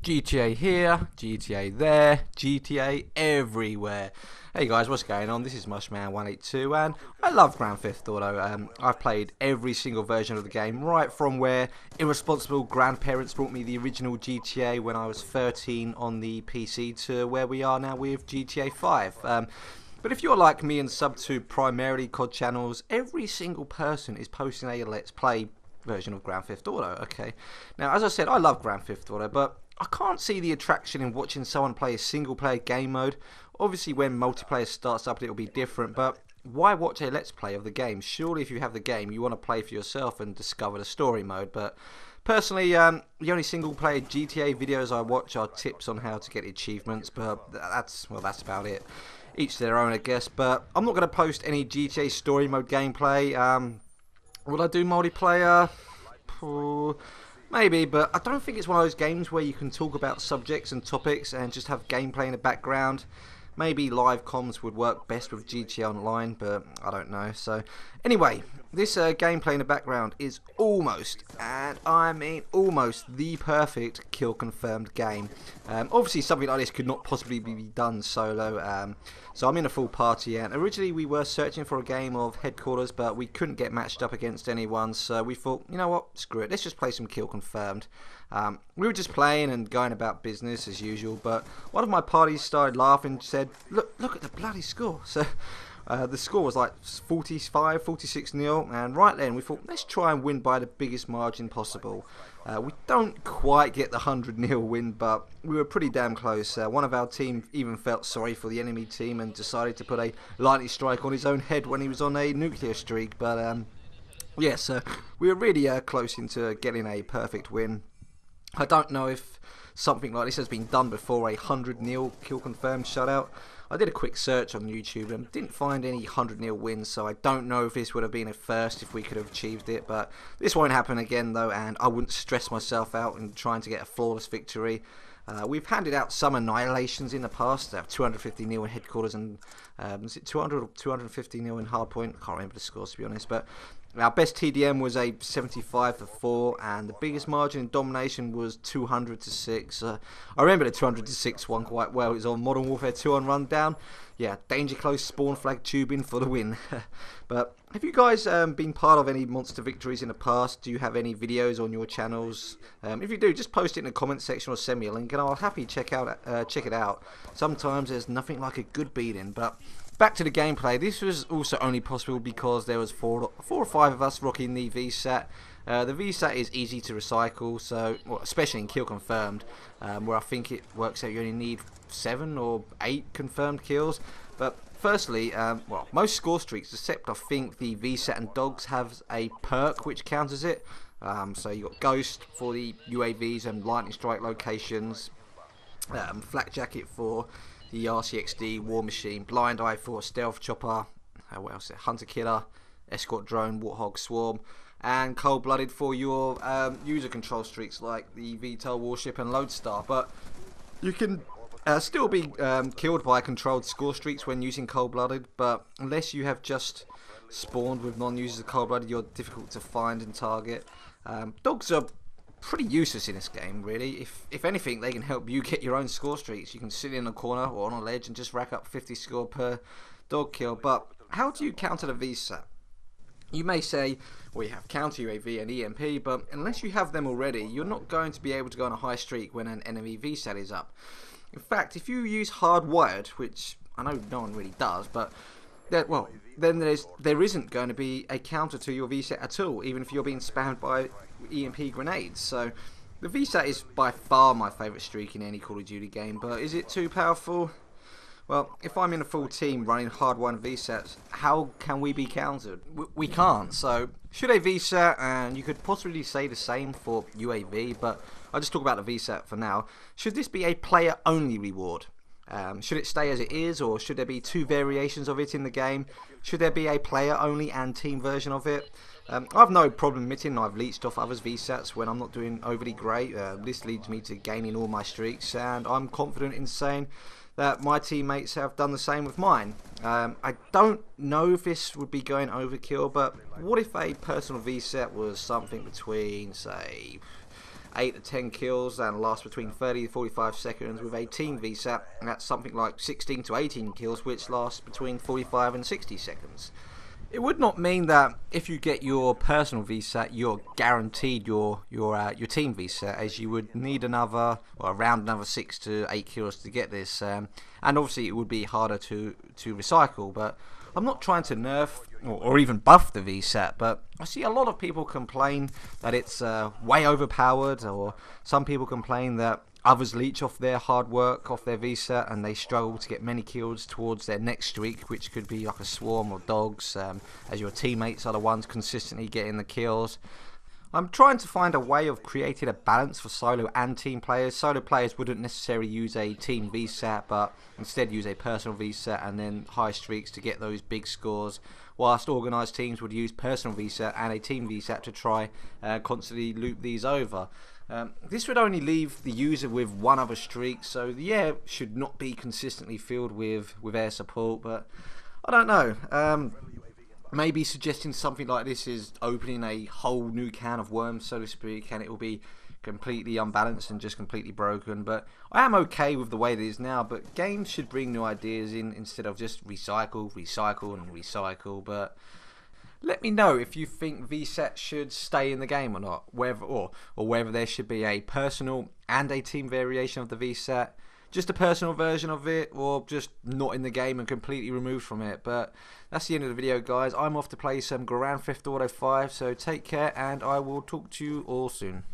GTA here, GTA there, GTA everywhere. Hey guys, what's going on? This is Mushman182 and I love Grand Theft Auto. I've played every single version of the game, right from where irresponsible grandparents brought me the original GTA when I was 13 on the PC to where we are now with GTA 5. But if you're like me and sub to primarily COD channels, every single person is posting a Let's Play version of Grand Theft Auto. Okay, now as I said, I love Grand Theft Auto, but I can't see the attraction in watching someone play a single player game mode. Obviously when multiplayer starts up it'll be different, but why watch a Let's Play of the game? Surely if you have the game you want to play for yourself and discover the story mode. But personally, the only single player GTA videos I watch are tips on how to get achievements, but that's about it. Each their own, I guess. But I'm not going to post any GTA story mode gameplay. Will I do multiplayer? Maybe, but I don't think it's one of those games where you can talk about subjects and topics and just have gameplay in the background. Maybe live comms would work best with GTA Online, but I don't know. So, anyway, this gameplay in the background is almost, and I mean almost, the perfect kill confirmed game. Obviously, something like this could not possibly be done solo. So I'm in a full party, and originally we were searching for a game of headquarters, but we couldn't get matched up against anyone. So we thought, you know what, screw it, let's just play some kill confirmed. We were just playing and going about business as usual, but one of my parties started laughing and said, look at the bloody score. So the score was like 45, 46-0, and right then we thought, let's try and win by the biggest margin possible. We don't quite get the 100-0 win, but we were pretty damn close. One of our team even felt sorry for the enemy team and decided to put a lightning strike on his own head when he was on a nuclear streak. But yes, we were really close into getting a perfect win. I don't know if something like this has been done before, a 100-0 kill confirmed shutout. I did a quick search on YouTube and didn't find any 100-0 wins, so I don't know if this would have been a first if we could have achieved it, but this won't happen again though, and I wouldn't stress myself out in trying to get a flawless victory. We've handed out some annihilations in the past, 250-0 in headquarters and was it 200 or 250-0 in hardpoint? I can't remember the scores to be honest, but our best TDM was a 75-4, and the biggest margin in domination was 200-6. I remember the 200-6 one quite well. It was on Modern Warfare 2 on Rundown. Yeah, danger close spawn flag tubing for the win. But have you guys been part of any monster victories in the past? Do you have any videos on your channels? If you do, just post it in the comment section or send me a link, and I'll happily check it out. Sometimes there's nothing like a good beating, but back to the gameplay. This was also only possible because there was four or five of us rocking the VSAT. The VSAT is easy to recycle, so especially in kill confirmed, where I think it works out you only need 7 or 8 confirmed kills. But firstly, most score streaks, except I think the VSAT and dogs, have a perk which counters it. So you got Ghost for the UAVs and lightning strike locations, Flak Jacket for the RCXD, War Machine, Blind Eye for Stealth Chopper, what else? Hunter Killer, Escort Drone, Warthog Swarm, and Cold Blooded for your user control streaks like the VTOL Warship and Lodestar. But you can still be killed by controlled score streaks when using Cold Blooded, but unless you have just spawned with non-users of Cold Blooded, you're difficult to find and target. Dogs are pretty useless in this game, really. If anything, they can help you get your own score streaks. You can sit in a corner or on a ledge and just rack up 50 score per dog kill. But how do you counter the VSAT? You may say, well, you have counter UAV and EMP, but unless you have them already, you're not going to be able to go on a high streak when an enemy VSAT is up. In fact, if you use hardwired, which I know no one really does, but then there isn't going to be a counter to your VSAT at all, even if you're being spammed by EMP grenades. So the VSAT is by far my favourite streak in any Call of Duty game, but is it too powerful? Well, if I'm in a full team running hardwired VSATs, how can we be countered? We can't. So should a VSAT, and you could possibly say the same for UAV, but I'll just talk about the VSAT for now. Should this be a player only reward? Should it stay as it is, or should there be 2 variations of it in the game? Should there be a player only and team version of it? I've no problem admitting I've leached off others' VSATs when I'm not doing overly great. This leads me to gaining all my streaks, and I'm confident in saying that my teammates have done the same with mine. I don't know if this would be going overkill, but what if a personal VSAT was something between, say, 8 to 10 kills and lasts between 30 to 45 seconds. With a team VSAT, that's something like 16 to 18 kills, which lasts between 45 and 60 seconds. It would not mean that if you get your personal VSAT, you're guaranteed your team VSAT, as you would need another, or around another 6 to 8 kills to get this, and obviously it would be harder to recycle. But I'm not trying to nerf or even buff the VSAT, but I see a lot of people complain that it's way overpowered, or some people complain that others leech off their hard work, off their VSAT, and they struggle to get many kills towards their next streak, which could be like a swarm or dogs, as your teammates are the ones consistently getting the kills. I'm trying to find a way of creating a balance for solo and team players. Solo players wouldn't necessarily use a team VSAT, but instead use a personal VSAT and then high streaks to get those big scores, whilst organised teams would use personal VSAT and a team VSAT to try constantly loop these over. This would only leave the user with one other streak, so the air should not be consistently filled with air support, but I don't know. Maybe suggesting something like this is opening a whole new can of worms, so to speak, and it will be completely unbalanced and just completely broken. But I am okay with the way it is now, but games should bring new ideas in instead of just recycle, and recycle. But let me know if you think VSAT should stay in the game or not, whether or whether there should be a personal and a team variation of the VSAT, just a personal version of it, or just not in the game and completely removed from it. But that's the end of the video, guys. I'm off to play some Grand Theft Auto 5, so take care, and I will talk to you all soon.